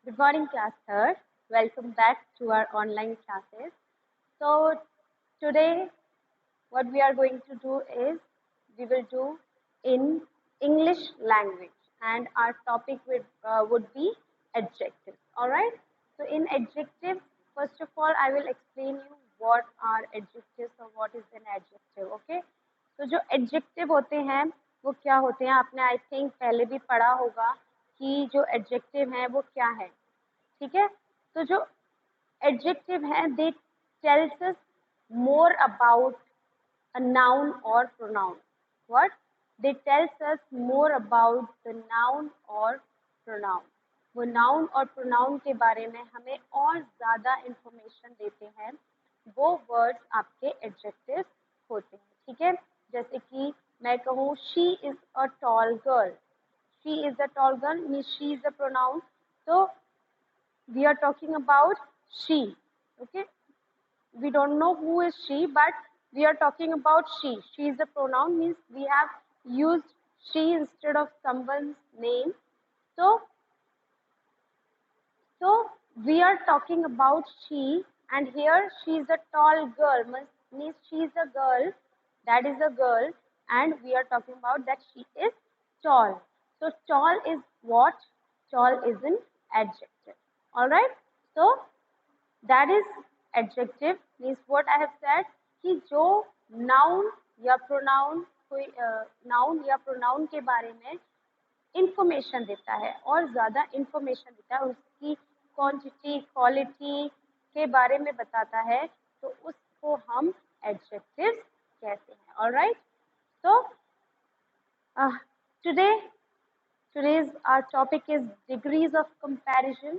Good morning, class third. Welcome back to our online classes. So today, what we are going to do is we will do in English language, and our topic would be adjectives. All right. So in adjectives, first of all, I will explain you what are adjectives or what is an adjective. Okay. तो जो adjective होते हैं वो क्या होते हैं, आपने I think पहले भी पढ़ा होगा कि जो एडजेक्टिव हैं वो क्या है. ठीक है. तो जो एडजेक्टिव हैं they tells us more about a noun or pronoun. What? They tells us more about the noun or pronoun. वो noun और pronoun के बारे में हमें और ज़्यादा information देते हैं. वो words आपके adjectives होते हैं. ठीक है. जैसे कि मैं कहूँ she is a tall girl. She is a tall girl means she is a pronoun. So we are talking about she. Okay. We don't know who is she, but we are talking about she. She is a pronoun means we have used she instead of someone's name. So we are talking about she, and here she is a tall girl means she is a girl. That is a girl, and we are talking about that she is tall. So tall is what? Tall is an adjective. All right. So that is adjective means what I have said कि जो noun या pronoun कोई noun या pronoun के बारे में information देता है और ज़्यादा information देता है, उसकी quantity quality के बारे में बताता है, तो उसको हम adjectives कहते हैं. All right. So today's our topic is degrees of comparison.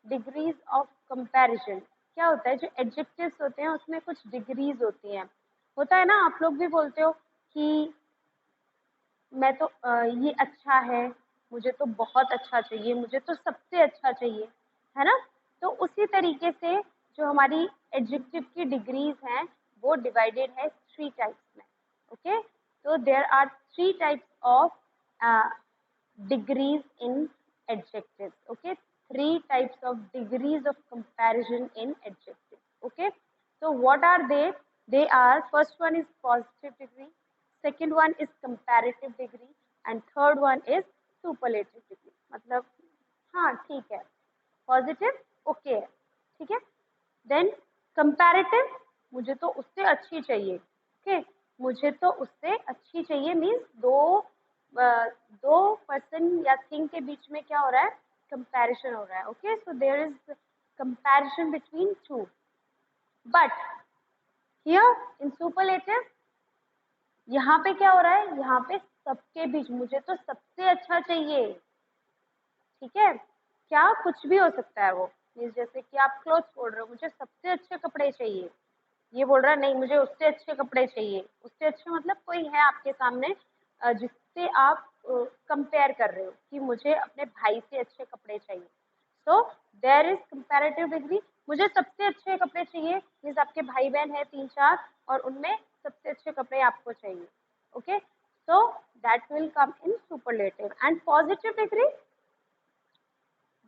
Degrees of comparison क्या होता है? जो एडजेक्टिव्स होते हैं उसमें कुछ डिग्रीज होती हैं. होता है ना, आप लोग भी बोलते हो कि मैं तो ये अच्छा है, मुझे तो बहुत अच्छा चाहिए, मुझे तो सबसे अच्छा चाहिए, है ना. तो उसी तरीके से जो हमारी एडजेक्टिव की डिग्रीज हैं वो डिवाइडेड है 3 टाइप्स में. ओके. तो there are 3 types of degrees in adjectives. Okay. 3 types of degrees of comparison in adjectives. Okay. So what are they? They are, first one is positive degree, second one is comparative degree, and third one is superlative degree. मतलब हाँ ठीक है, positive okay है, ठीक है. Then comparative, मुझे तो उससे अच्छी चाहिए. ओके. मुझे तो उससे अच्छी चाहिए मीन्स दो पर्सन या थिंग के बीच में क्या हो रहा है? कंपैरिजन हो रहा है. Okay. So there is comparison between two. But here in superlative यहाँ पे क्या हो रहा है? यहाँ पे सबके बीच, मुझे तो सबसे अच्छा चाहिए. ठीक है. क्या कुछ भी हो सकता है वो. मीन्स जैसे कि आप क्लोथ्स बोल रहे हो, मुझे सबसे अच्छे कपड़े चाहिए. ये बोल रहा है नहीं, मुझे उससे अच्छे कपड़े चाहिए. उससे अच्छे मतलब कोई है आपके सामने जिससे आप कंपेयर कर रहे हो कि मुझे अपने भाई से अच्छे कपड़े चाहिए. So there is comparative degree. मुझे सबसे अच्छे कपड़े चाहिए मीन्स आपके भाई बहन है 3-4 और उनमें सबसे अच्छे कपड़े आपको चाहिए. Okay. So that will come in superlative. And positive degree,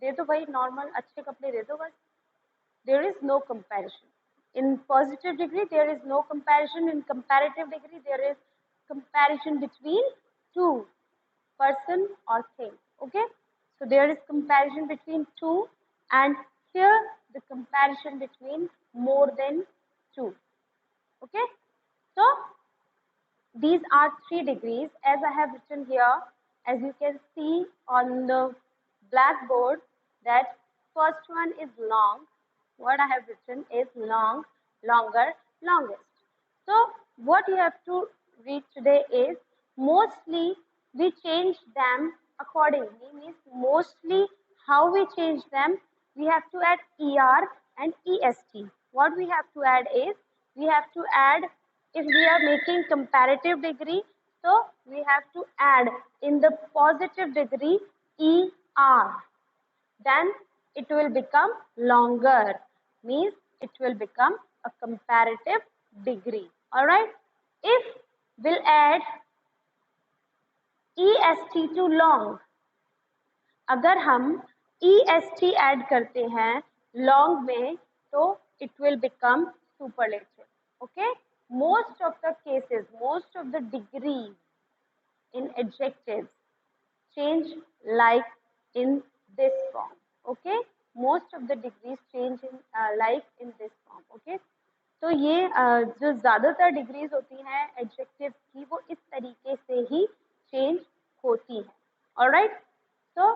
दे दो भाई, नॉर्मल अच्छे कपड़े दे दो बस. There is no comparison. In positive degree, there is no comparison. In comparative degree, there is comparison between two person or thing. Okay. So there is comparison between two, and here the comparison between more than two. Okay. So these are 3 degrees as I have written here. As you can see on the blackboard that first one is long. What I have written is long, longer, longest. So what you have to read today is mostly we change them accordingly. Means mostly how we change them, we have to add er and est. What we have to add is we have to add, if we are making comparative degree, so we have to add in the positive degree er. Then it will become longer, means it will become a comparative degree. All right. If we'll add est to long, अगर हम est add करते हैं long में तो it will become superlative. Okay, most of the cases, most of the degrees in adjectives change like in this form. Okay, most of the degrees change in like in this form. Okay, तो ये जो ज़्यादातर degrees होती हैं adjectives की वो इस तरीके से ही चेंज होती हैं. ऑलराइट, तो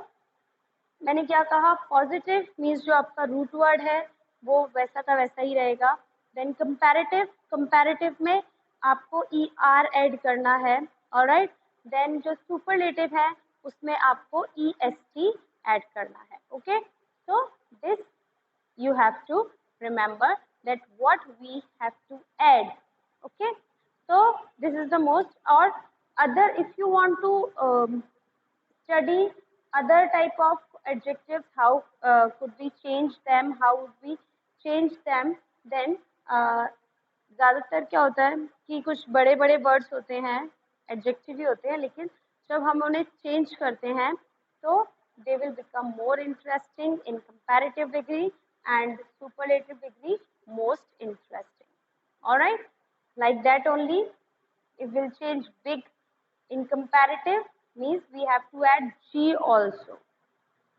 मैंने क्या कहा, पॉजिटिव मीन्स जो आपका रूट वर्ड है वो वैसा का वैसा ही रहेगा. देन कंपैरेटिव, कंपैरेटिव में आपको ई आर ऐड करना है. ऑलराइट, देन जो सुपरलेटिव है उसमें आपको ई एस टी ऐड करना है. Okay, so this you have to remember that what we have to add. Okay, so this is the most. Or other, if you want to study other type of adjectives, how could we change them, how would we change them, then ज़्यादातर क्या होता है कि कुछ बड़े बड़े words होते हैं, एडजेक्टिव ही होते हैं, लेकिन जब हम उन्हें चेंज करते हैं तो they will become more interesting in comparative degree and superlative degree most interesting. All right, like that only. It will change big in comparative means we have to add G also.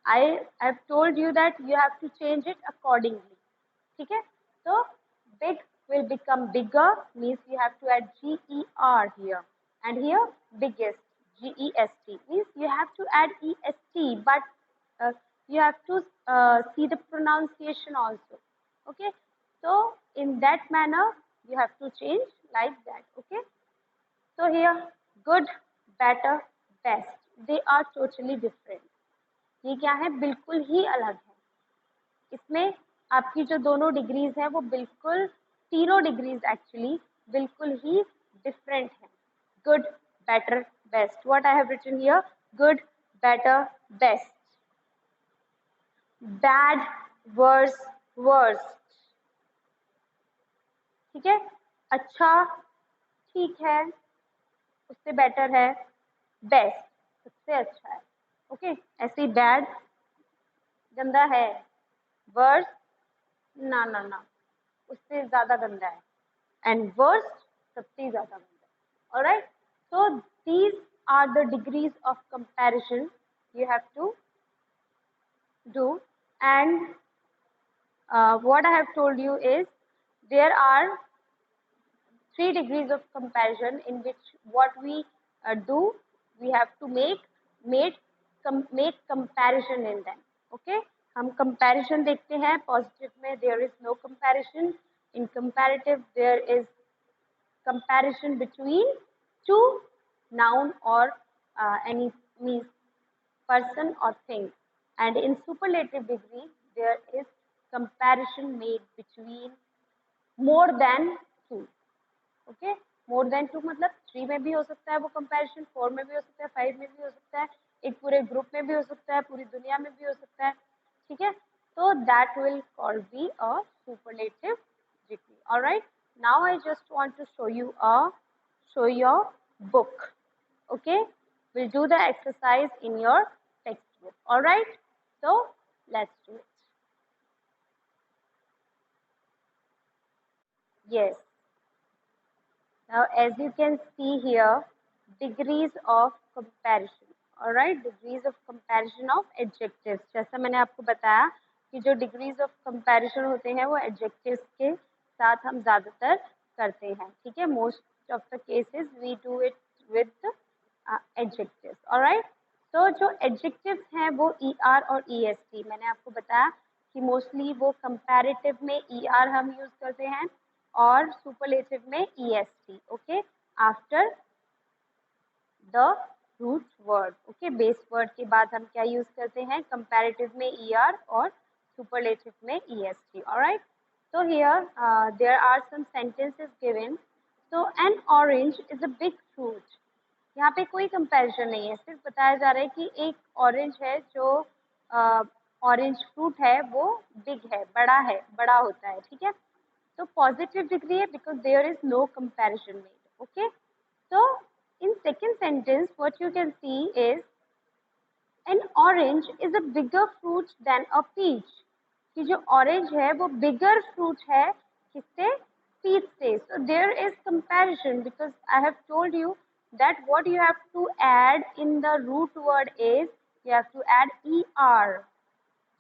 I have told you that you have to change it accordingly. ठीक है, so big will become bigger means you have to add GER here, and here biggest GEST means you have to add EST, but you have to see the pronunciation also. Okay, so in that manner you have to change like that. Okay, so here good, better, best, they are totally different. ये क्या है, बिल्कुल ही अलग है. इसमें आपकी जो दोनों डिग्रीज हैं वो बिल्कुल, तीनों डिग्रीज एक्चुअली बिल्कुल ही डिफरेंट हैं. Good, better, best. What I have written here, good, better, best. Bad, worse, worst. ठीक है, अच्छा, ठीक है, उससे बेटर है, बेस्ट, सबसे अच्छा है. ओके, ऐसे ही बैड गंदा है, वर्स ना ना ना उससे ज़्यादा गंदा है, एंड वर्स्ट सबसे ज़्यादा गंदा है. Alright, so these are the degrees of comparison you have to do. And what I have told you is there are 3 degrees of comparison in which what we do, we have to make comparison in them. Okay, हम comparison देखते हैं. Positive में there is no comparison. In comparative there is comparison between two noun or any means person or thing, and in superlative degree there is comparison made between more than two. Okay, more than 2 मतलब 3 में भी हो सकता है वो comparison, 4 में भी हो सकता है, 5 में भी हो सकता है, एक पूरे ग्रुप में भी हो सकता है, पूरी दुनिया में भी हो सकता है. ठीक है, तो that will call be a superlative degree. Alright, now I just want to show your book. Okay, we'll do the exercise in your textbook. Alright, so let's do it. Yes, now as you can see here, degrees of comparison. Alright, degrees of comparison of adjectives. जैसा मैंने आपको बताया कि जो degrees of comparison होते हैं वो adjectives के साथ हम ज़्यादातर करते हैं. ठीक है, most of the cases we do it with adjectives. Alright, तो जो adjectives हैं वो ER और EST, मैंने आपको बताया कि mostly वो comparative में ER हम use करते हैं और superlative में EST. Okay, after the root word. Okay, base word के बाद हम क्या use करते हैं, comparative में ER और superlative में EST. Alright, so here there are some sentences given. So an orange is a big fruit. यहाँ पे कोई कंपैरिजन नहीं है, सिर्फ बताया जा रहा है कि एक ऑरेंज है, जो ऑरेंज फ्रूट है वो बिग है, बड़ा होता है. ठीक है, तो पॉजिटिव डिग्री है because there is no comparison made. Okay, so in second sentence what you can see is An orange is a bigger fruit than a peach. कि जो orange है वो bigger fruit है किससे? Peach से. So there is comparison because I have told you that what you have to add in the root word is you have to add er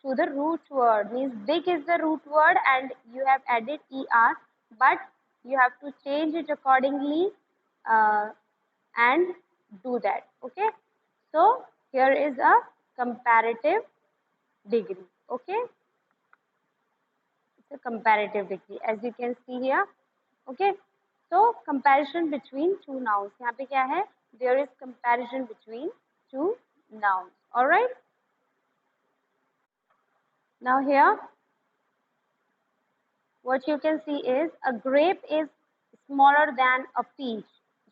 to the root word. Means big is the root word and you have added er, but you have to change it accordingly and do that. Okay. So here is a comparative degree. Okay. It's a comparative degree as you can see here. Okay. So comparison between two nouns. यहाँ पे क्या है? There is comparison between two nouns. Alright. Now here what you can see is a grape is smaller than a peach.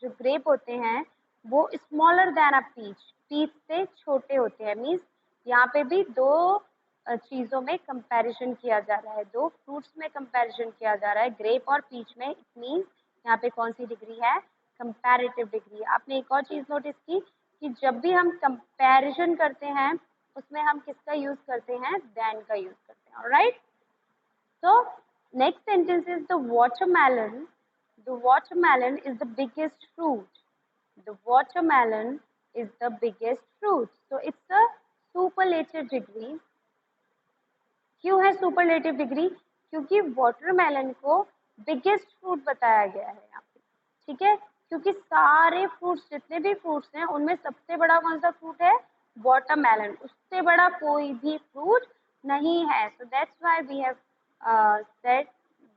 जो grape होते हैं वो smaller than a peach. peach से छोटे होते हैं. Means यहाँ पे भी दो चीज़ों में कंपैरिजन किया जा रहा है, दो फ्रूट्स में कंपैरिजन किया जा रहा है, ग्रेप और पीच में. इट मीन्स यहाँ पे कौन सी डिग्री है? Comparative degree. आपने एक और चीज़ नोटिस की कि जब भी हम कंपैरिजन करते हैं उसमें हम किसका यूज करते हैं? देन का यूज करते हैं. Alright. So next sentence is the watermelon. The watermelon is the biggest fruit. The watermelon is the biggest fruit. So it's a superlative degree. क्यों है सुपरलेटिव डिग्री? क्योंकि वाटरमेलन को बिगेस्ट फ्रूट बताया गया है यहाँ पे. ठीक है. क्योंकि सारे फ्रूट्स जितने भी फ्रूट्स हैं उनमें सबसे बड़ा कौन सा फ्रूट है? वाटरमेलन. उससे बड़ा कोई भी फ्रूट नहीं है. So that's why we have said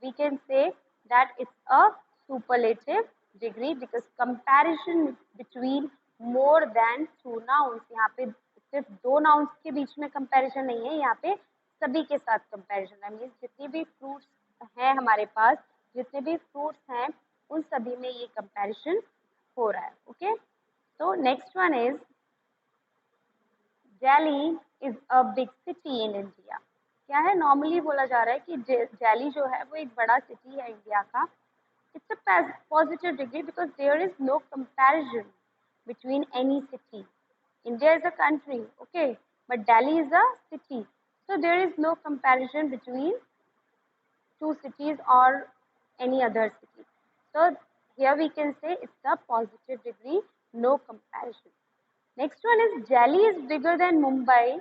we can say that it's a superlative degree because comparison between more than two nouns. यहाँ पे सिर्फ दो nouns के बीच में comparison नहीं है, यहाँ पे सभी के साथ comparison है. मीन्स जितने भी fruits हैं हमारे पास, जितने भी fruits हैं उन सभी में ये comparison हो रहा है. ओके. तो next one is Delhi is a big city in India. क्या है? नॉर्मली बोला जा रहा है कि दिल्ली जो है वो एक बड़ा सिटी है इंडिया का. It's a positive degree because there is no comparison between any city. India is a country, okay, but Delhi is a city. So there is no comparison between two cities or any other city. So here we can say it's a positive degree, no comparison. Next one is Delhi is bigger than Mumbai.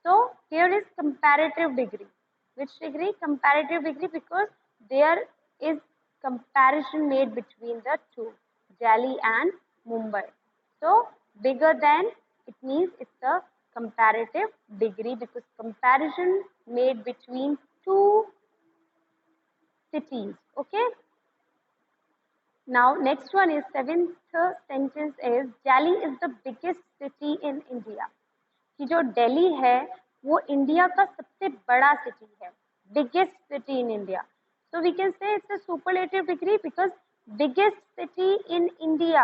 So here is comparative degree. Which degree? Comparative degree because there is comparison made between the two, Delhi and Mumbai. So bigger than, it means it's a comparative degree because comparison made between two cities. Okay. Now next one is seventh sentence is Delhi is the biggest city in India. कि जो दिल्ली है वो India का सबसे बड़ा city है, biggest city in India. So we can say it's a superlative degree because biggest city in India.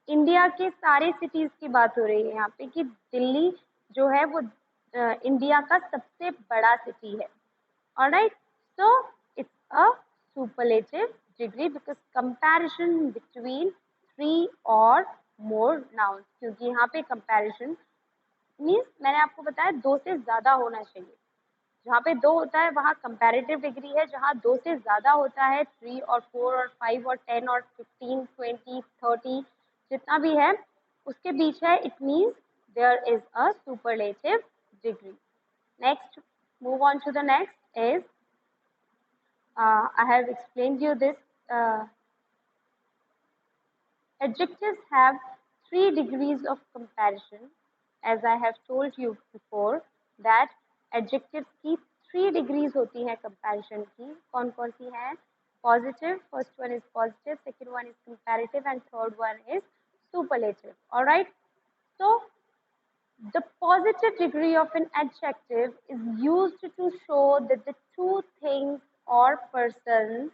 India के सारे सिटीज की बात हो रही है यहाँ पे कि दिल्ली जो है वो इंडिया का सबसे बड़ा सिटी है. Alright. So it's a superlative degree because comparison between three or more nouns. क्योंकि यहाँ पे comparison मीन्स मैंने आपको बताया दो से ज्यादा होना चाहिए. जहाँ पे दो होता है वहाँ कंपैरेटिव डिग्री है, जहाँ दो से ज्यादा होता है 3 और 4 और 5 और 10 और 15 20 30 जितना भी है उसके बीच है. It means there is a superlative degree. Next move on to the next is I have explained you this. Adjectives have 3 degrees of comparison. As I have told you before that adjectives की 3 degrees होती हैं comparison की. कौन कौन सी हैं? Positive, first one is positive, second one is comparative and third one is superlative. Alright. So the positive degree of an adjective is used to show that the two things or persons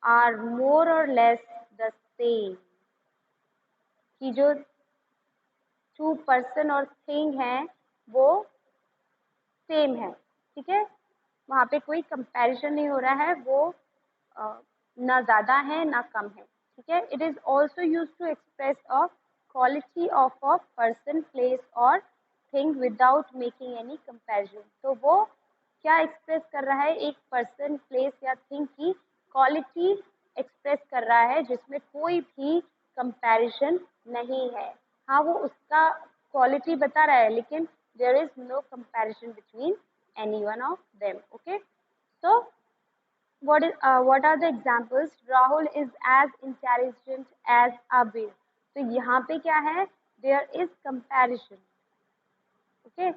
are more or less the same. कि जो to person और thing है वो same है. ठीक है. वहाँ पे कोई कंपैरिजन नहीं हो रहा है, वो ना ज़्यादा है ना कम है. ठीक है. It is also use to express a quality of a person, place और thing without making any comparison. तो वो क्या एक्सप्रेस कर रहा है, एक पर्सन, प्लेस या थिंग की क्वालिटी एक्सप्रेस कर रहा है जिसमें कोई भी कंपैरिजन नहीं है। हाँ, वो उसका क्वालिटी बता रहा है लेकिन there is no comparison between any one of them. Okay, so what are the examples? Rahul is as intelligent as Abir. तो यहाँ पे क्या है, there is comparison. Okay,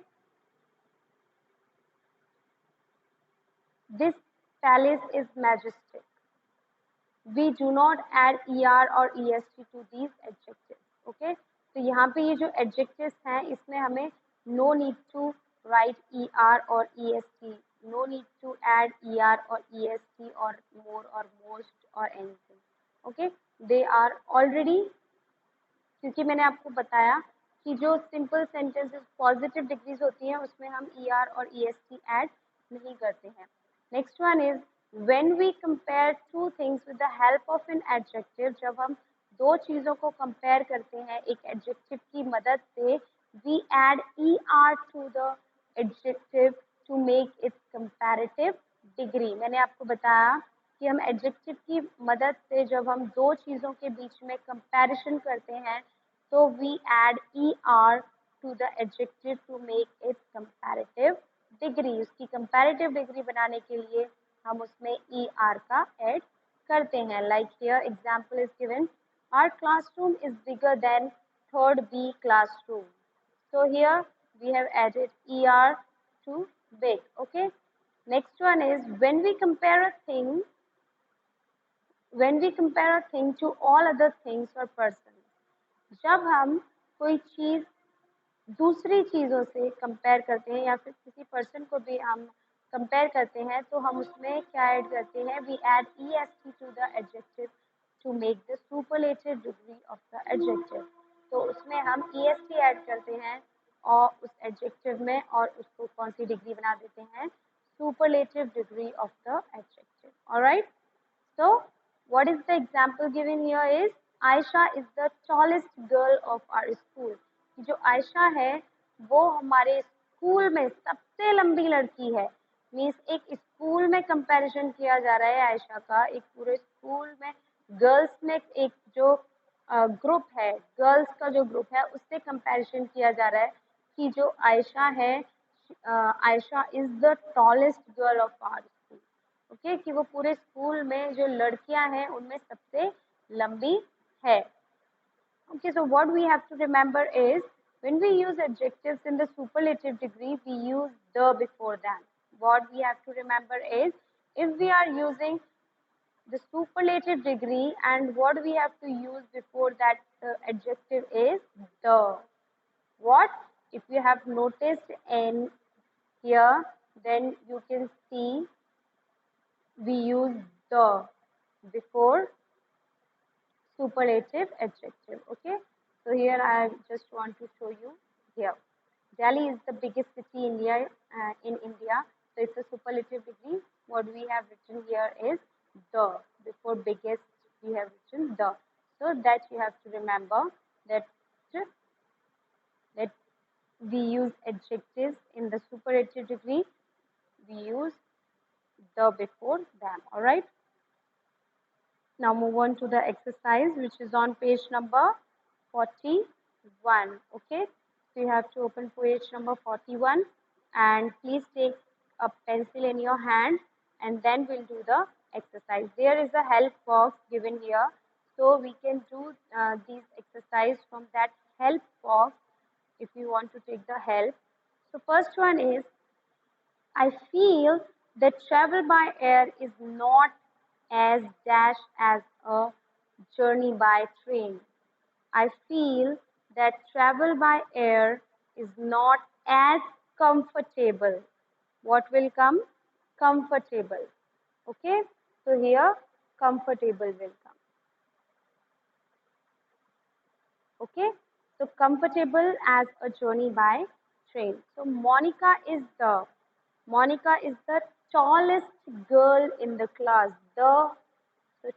this palace is majestic. We do not add er or est to these adjectives. Okay, तो यहाँ पे ये जो adjectives हैं इसमें हमें no need to write er or est, no need to add er or est or more or most or anything. Okay, they are already, क्योंकि मैंने आपको बताया कि जो सिंपल सेंटेंसेस पॉजिटिव डिग्रीज होती हैं उसमें हम er और est ऐड नहीं करते हैं। Next one is when we compare two things with the help of an adjective. जब हम दो चीज़ों को कंपेयर करते हैं एक एडजेक्टिव की मदद से, we add er to the adjective to make its comparative degree. मैंने आपको बताया कि हम एडजेक्टिव की मदद से जब हम दो चीज़ों के बीच में कंपैरिजन करते हैं तो we add er to the adjective to make it comparative degree. उसकी कंपैरेटिव डिग्री बनाने के लिए हम उसमें er का ऐड करते हैं। Like here example is given, our classroom is bigger than third B classroom. So here we have added er to big. Okay, next one is when we compare a thing to all other things or persons। जब हम कोई चीज़ दूसरी चीज़ों से compare करते हैं या फिर किसी पर्सन को भी हम कंपेयर करते हैं तो हम उसमें क्या ऐड करते हैं, we add est to the adjective to make the superlative degree of the adjective. तो उसमें हम est ऐड करते हैं और उस एडजेक्टिव में और उसको कौन सी डिग्री बना देते हैं, superlative degree of the adjective. Alright, so what is the example given here is Aisha is the tallest girl of our school। जो आयशा है वो हमारे स्कूल में सबसे लंबी लड़की है। मीन्स एक स्कूल में कंपैरिजन किया जा रहा है आयशा का, एक पूरे स्कूल में गर्ल्स में एक जो ग्रुप है, गर्ल्स का जो ग्रुप है उससे कंपैरिजन किया जा रहा है कि जो आयशा है, Ayesha is the tallest girl of our school. Okay, कि वो पूरे स्कूल में जो लड़कियां हैं उनमें सबसे लंबी है। Okay, so what we have to remember is when we use adjectives in the superlative degree, we use the before them. What we have to remember is if we are using the superlative degree, and what we have to use before that adjective is the. What? If you have noticed in here, then you can see we use the before superlative adjective. Okay, so here I just want to show you here. Delhi is the biggest city in India, so it's a superlative degree. What we have written here is the. Before biggest we have written the, so that you have to remember that that we use adjectives in the superlative degree, we use the before them. All right, now move on to the exercise which is on page number 41. Okay, so you have to open page number 41 and please take a pencil in your hand and then we'll do the exercise. There is a help box given here, so we can do these exercise from that help box if you want to take the help. So first one is, I feel that travel by air is not as dash as a journey by train. I feel that travel by air is not as comfortable. What will come? Comfortable. Okay, so here comfortable will come. Okay, so comfortable as a journey by train. So Monica is the tallest girl in the class. The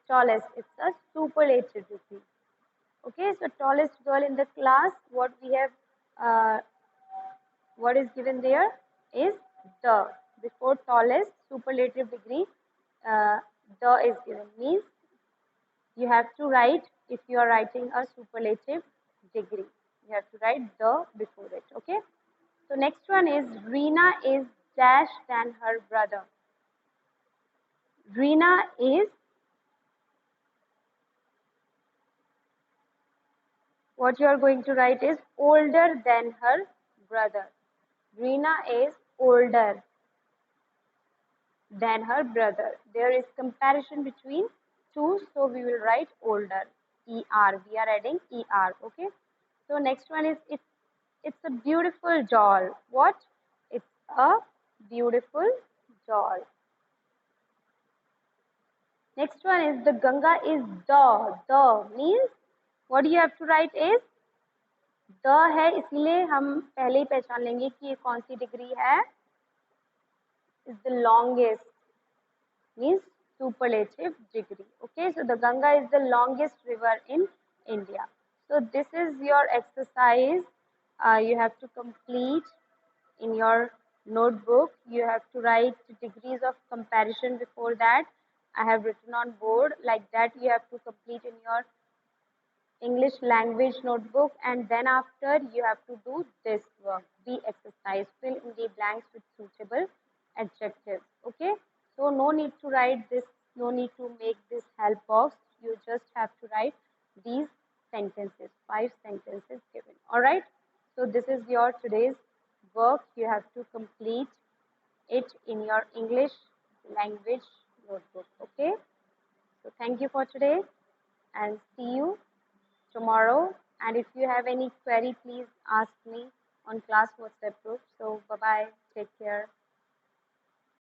tallest, it's a superlative degree. Okay, so tallest girl in the class, what we have what is given there is the. Before tallest superlative degree, the is given. Means you have to write, if you are writing a superlative degree, you have to write the before it. Okay. So next one is Reena is dash than her brother. Reena is, what you are going to write is older than her brother. Reena is older than her brother. There is comparison between two, so we will write older. ER. We are adding ER. Okay. So next one is it's a beautiful doll. What? It's a beautiful doll. Next one is the Ganga is the. The means what you have to write is the है, इसलिए हम पहले ही पहचान लेंगे कि ये कौन सी degree है. Is the longest means superlative degree. Okay, so the Ganga is the longest river in India. So this is your exercise. You have to complete in your notebook. You have to write degrees of comparison. Before that, I have written on board. Like that, you have to complete in your English language notebook, and then after you have to do this work, the exercise. Fill in the blanks with suitable adjectives. Okay, so no need to write this, no need to make this help box. You just have to write these sentences, 5 sentences given. All right, so this is your today's work. You have to complete it in your English language notebook. Okay, so thank you for today and see you tomorrow. And if you have any query, please ask me on class WhatsApp group. So bye bye, take care.